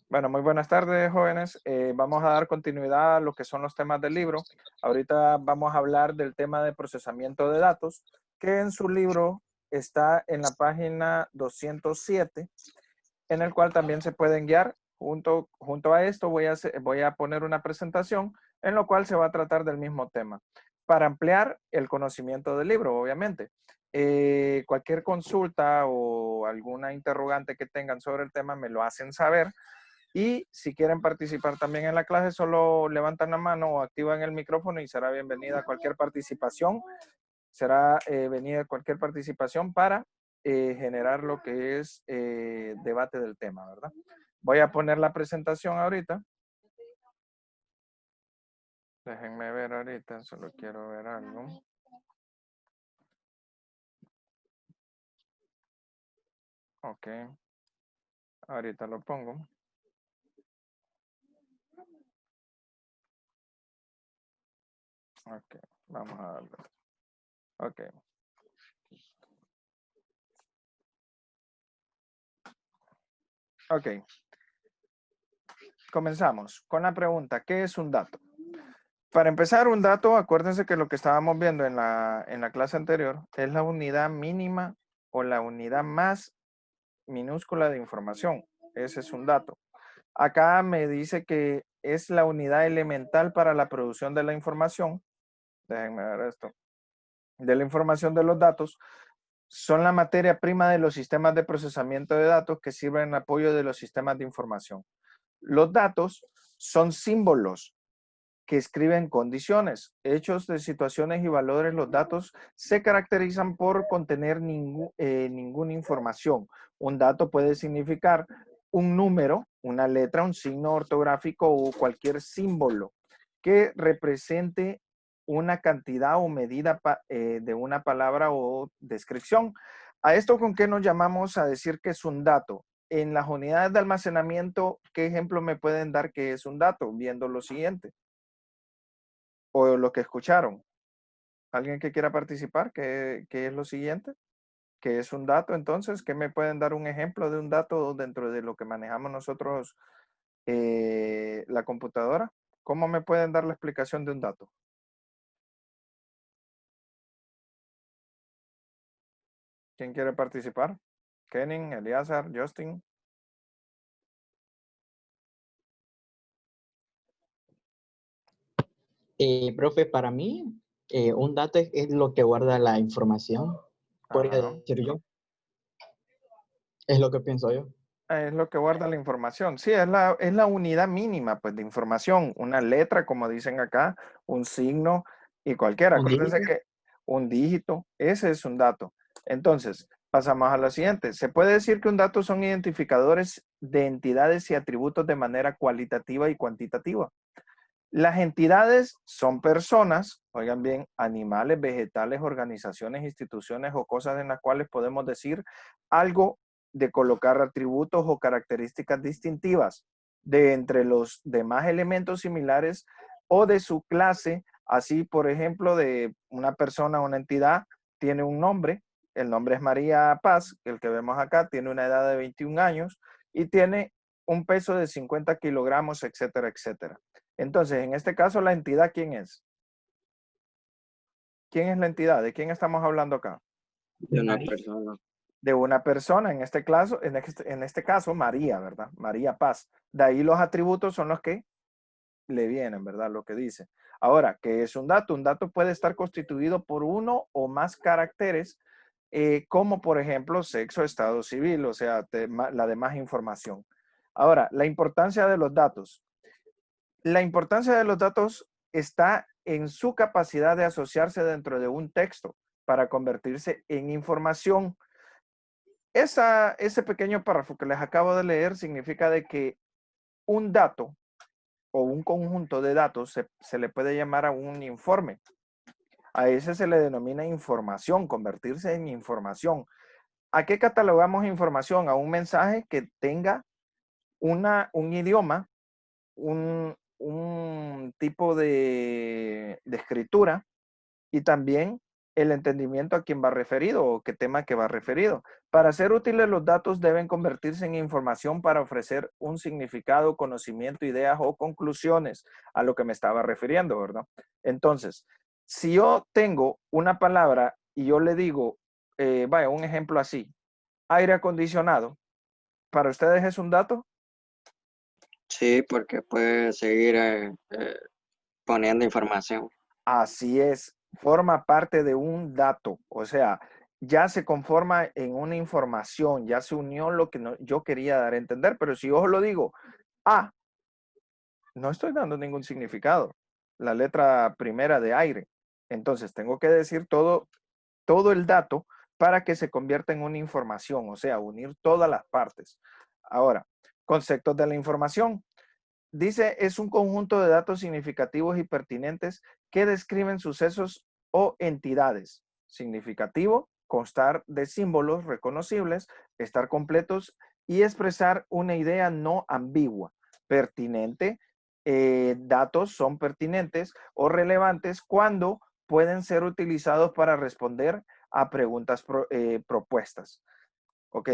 Bueno, muy buenas tardes, jóvenes. Vamos a dar continuidad a lo que son los temas del libro. Ahorita vamos a hablar del tema de procesamiento de datos, que en su libro está en la página 207, en el cual también se pueden guiar. Junto a esto voy a poner una presentación en lo cual se va a tratar del mismo tema, para ampliar el conocimiento del libro, obviamente. Cualquier consulta o alguna interrogante que tengan sobre el tema me lo hacen saber. Y si quieren participar también en la clase, solo levantan la mano o activan el micrófono y será bienvenida cualquier participación. Será venida cualquier participación para generar lo que es debate del tema, ¿verdad? Voy a poner la presentación ahorita. Déjenme ver ahorita, solo quiero ver algo. Ok, ahorita lo pongo. Ok, vamos a darle. Ok. Ok, comenzamos con la pregunta, ¿qué es un dato? Para empezar, un dato, acuérdense que lo que estábamos viendo en la clase anterior es la unidad mínima o la unidad más minúscula de información. Ese es un dato. Acá me dice que es la unidad elemental para la producción de la información. Déjenme ver esto. De la información de los datos. Son la materia prima de los sistemas de procesamiento de datos que sirven en apoyo de los sistemas de información. Los datos son símbolos que escriben condiciones, hechos de situaciones y valores. Los datos se caracterizan por contener ninguna información. Un dato puede significar un número, una letra, un signo ortográfico o cualquier símbolo que represente una cantidad o medida de una palabra o descripción. ¿A esto con qué nos llamamos a decir que es un dato? En las unidades de almacenamiento, ¿qué ejemplo me pueden dar que es un dato? Viendo lo siguiente o lo que escucharon. ¿Alguien que quiera participar? ¿Qué es lo siguiente? ¿Qué es un dato entonces? ¿Qué me pueden dar un ejemplo de un dato dentro de lo que manejamos nosotros la computadora? ¿Cómo me pueden dar la explicación de un dato? ¿Quién quiere participar? Kenin, Eliazar, Justin. Profe, para mí, un dato es lo que guarda la información, podría Ajá. decir yo. Es lo que pienso yo. Es lo que guarda la información. Sí, es la unidad mínima pues, de información. Una letra, como dicen acá, un signo y cualquiera. Un Acuérdense dígito. que un dígito, ese es un dato. Entonces, pasamos a lo siguiente. Se puede decir que un dato son identificadores de entidades y atributos de manera cualitativa y cuantitativa. Las entidades son personas, oigan bien, animales, vegetales, organizaciones, instituciones o cosas en las cuales podemos decir algo de colocar atributos o características distintivas de entre los demás elementos similares o de su clase. Así, por ejemplo, de una persona o una entidad tiene un nombre, el nombre es María Paz, el que vemos acá, tiene una edad de 21 años y tiene un peso de 50 kilogramos, etcétera, etcétera. Entonces, en este caso, la entidad, ¿quién es? ¿Quién es la entidad? ¿De quién estamos hablando acá? De una persona. De una persona, en este caso, María, ¿verdad? María Paz. De ahí los atributos son los que le vienen, ¿verdad? Lo que dice. Ahora, ¿qué es un dato? Un dato puede estar constituido por uno o más caracteres, como por ejemplo sexo, estado civil, o sea, la demás información. Ahora, la importancia de los datos. La importancia de los datos está en su capacidad de asociarse dentro de un texto para convertirse en información. Ese pequeño párrafo que les acabo de leer significa de que un dato o un conjunto de datos se le puede llamar a un informe. A ese se le denomina información, convertirse en información. ¿A qué catalogamos información? A un mensaje que tenga un idioma, un tipo de escritura y también el entendimiento a quién va referido o qué tema que va referido. Para ser útiles, los datos deben convertirse en información para ofrecer un significado, conocimiento, ideas o conclusiones a lo que me estaba refiriendo, ¿verdad? Entonces, si yo tengo una palabra y yo le digo, vaya, un ejemplo así, aire acondicionado, ¿para ustedes es un dato? Sí, porque puede seguir poniendo información. Así es, forma parte de un dato, o sea, ya se conforma en una información, ya se unió lo que yo quería dar a entender, pero si yo lo digo, no estoy dando ningún significado, la letra primera de aire, entonces tengo que decir todo el dato para que se convierta en una información, o sea, unir todas las partes. Ahora, conceptos de la información. Dice, es un conjunto de datos significativos y pertinentes que describen sucesos o entidades. Significativo, constar de símbolos reconocibles, estar completos y expresar una idea no ambigua. Pertinente, datos son pertinentes o relevantes cuando pueden ser utilizados para responder a preguntas propuestas. Ok,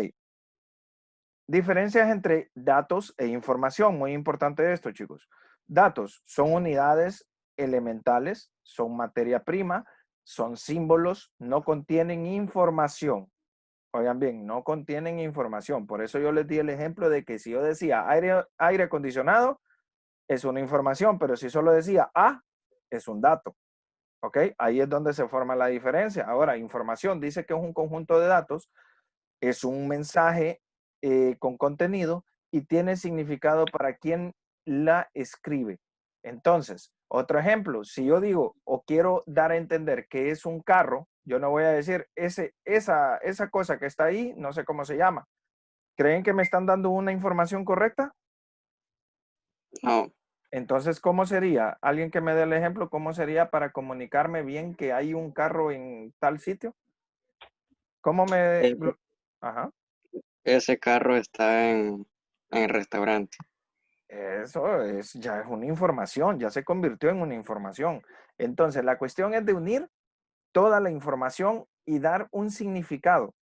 diferencias entre datos e información. Muy importante esto, chicos. Datos son unidades elementales, son materia prima, son símbolos, no contienen información. Oigan bien, no contienen información. Por eso yo les di el ejemplo de que si yo decía aire acondicionado, es una información, pero si solo decía es un dato. ¿Ok? Ahí es donde se forma la diferencia. Ahora, información dice que es un conjunto de datos, es un mensaje con contenido y tiene significado para quien la escribe. Entonces, otro ejemplo, si yo digo o quiero dar a entender que es un carro, yo no voy a decir esa cosa que está ahí, no sé cómo se llama. ¿Creen que me están dando una información correcta? No, Entonces, ¿cómo sería? Alguien que me dé el ejemplo, ¿cómo sería para comunicarme bien que hay un carro en tal sitio? ¿Cómo me... ese, Ajá. ese carro está en restaurante. Eso ya es una información, ya se convirtió en una información. Entonces, la cuestión es de unir toda la información y dar un significado.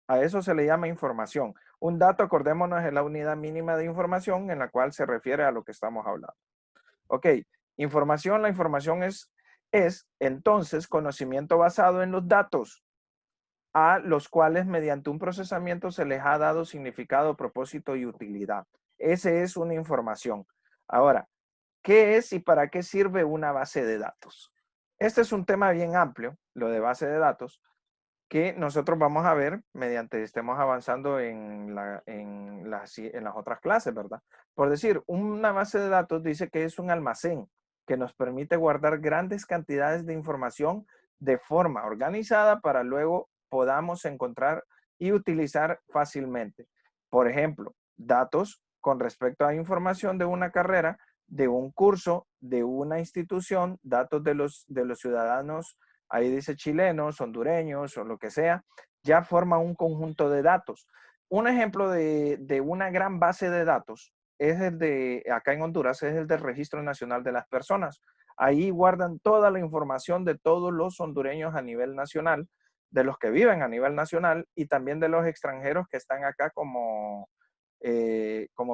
A eso se le llama información. Un dato, acordémonos, es la unidad mínima de información en la cual se refiere a lo que estamos hablando. Ok, información, la información es entonces conocimiento basado en los datos a los cuales mediante un procesamiento se les ha dado significado, propósito y utilidad. Ese es una información. Ahora, ¿qué es y para qué sirve una base de datos? Este es un tema bien amplio, lo de base de datos, que nosotros vamos a ver mediante estemos avanzando en las otras clases, ¿verdad? Por decir, una base de datos dice que es un almacén que nos permite guardar grandes cantidades de información de forma organizada para luego podamos encontrar y utilizar fácilmente. Por ejemplo, datos con respecto a información de una carrera, de un curso, de una institución, datos de los ciudadanos, ahí dice chilenos, hondureños o lo que sea, ya forma un conjunto de datos. Un ejemplo de una gran base de datos es el de, acá en Honduras, es el del Registro Nacional de las Personas. Ahí guardan toda la información de todos los hondureños a nivel nacional, de los que viven a nivel nacional y también de los extranjeros que están acá como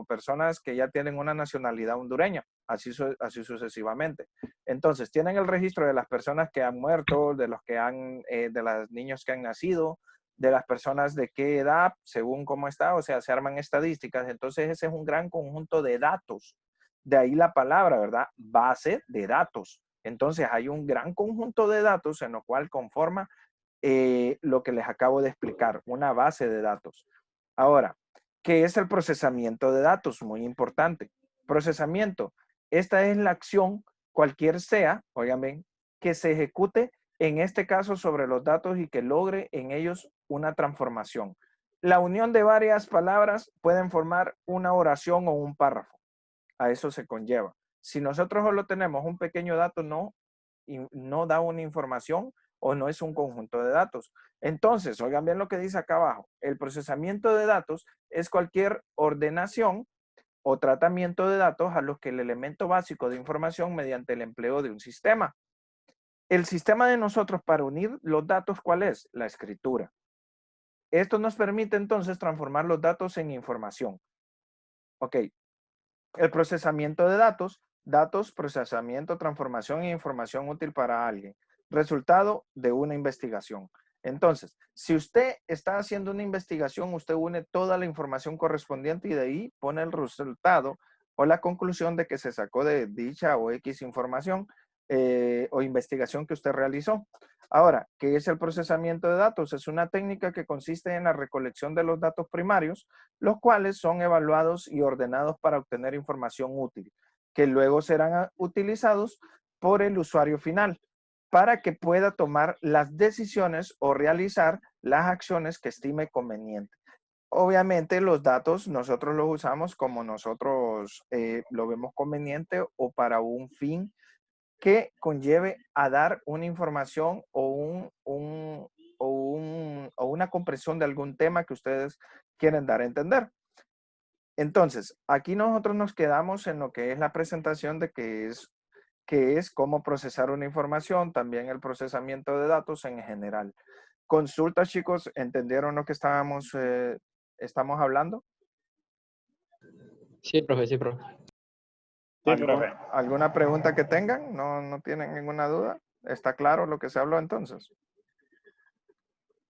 personas que ya tienen una nacionalidad hondureña, así sucesivamente. Entonces, tienen el registro de las personas que han muerto, de los que de los niños que han nacido, de las personas de qué edad, según cómo está, o sea, se arman estadísticas. Entonces, ese es un gran conjunto de datos. De ahí la palabra, ¿verdad? Base de datos. Entonces, hay un gran conjunto de datos en lo cual conforma lo que les acabo de explicar, una base de datos. Ahora, ¿qué es el procesamiento de datos? Muy importante. Procesamiento. Esta es la acción, cualquier sea, oigan, que se ejecute en este caso sobre los datos y que logre en ellos una transformación. La unión de varias palabras pueden formar una oración o un párrafo. A eso se conlleva. Si nosotros solo tenemos un pequeño dato, no da una información o no es un conjunto de datos. Entonces, oigan bien lo que dice acá abajo. El procesamiento de datos es cualquier ordenación o tratamiento de datos a los que el elemento básico de información mediante el empleo de un sistema. El sistema de nosotros para unir los datos, ¿cuál es? La escritura. Esto nos permite entonces transformar los datos en información. Ok, el procesamiento de datos, procesamiento, transformación e información útil para alguien. Resultado de una investigación. Entonces, si usted está haciendo una investigación, usted une toda la información correspondiente y de ahí pone el resultado o la conclusión de que se sacó de dicha o X información o investigación que usted realizó. Ahora, ¿qué es el procesamiento de datos? Es una técnica que consiste en la recolección de los datos primarios, los cuales son evaluados y ordenados para obtener información útil, que luego serán utilizados por el usuario final para que pueda tomar las decisiones o realizar las acciones que estime conveniente. Obviamente los datos nosotros los usamos como nosotros lo vemos conveniente o para un fin que conlleve a dar una información o una comprensión de algún tema que ustedes quieren dar a entender. Entonces, aquí nosotros nos quedamos en lo que es la presentación de qué es cómo procesar una información, también el procesamiento de datos en general. Consultas, chicos, ¿entendieron lo que estamos hablando? Sí, profe, sí, profe. Sí, profe. ¿Alguna pregunta que tengan? ¿No tienen ninguna duda? ¿Está claro lo que se habló entonces?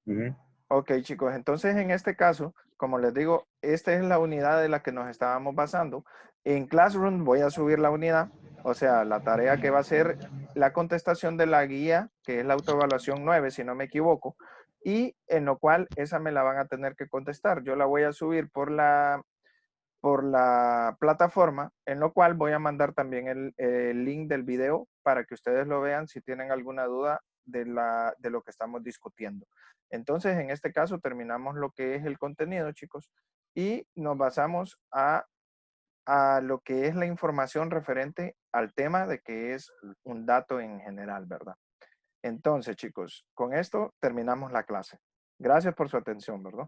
Ujú. Ok, chicos, entonces en este caso, como les digo, esta es la unidad de la que nos estábamos basando. En Classroom voy a subir la unidad, o sea, la tarea que va a ser la contestación de la guía, que es la autoevaluación 9, si no me equivoco, y en lo cual esa me la van a tener que contestar. Yo la voy a subir por la plataforma, en lo cual voy a mandar también el link del video para que ustedes lo vean si tienen alguna duda de lo que estamos discutiendo. Entonces, en este caso, terminamos lo que es el contenido, chicos, y nos basamos a lo que es la información referente al tema de que es un dato en general, ¿verdad? Entonces, chicos, con esto terminamos la clase. Gracias por su atención, ¿verdad?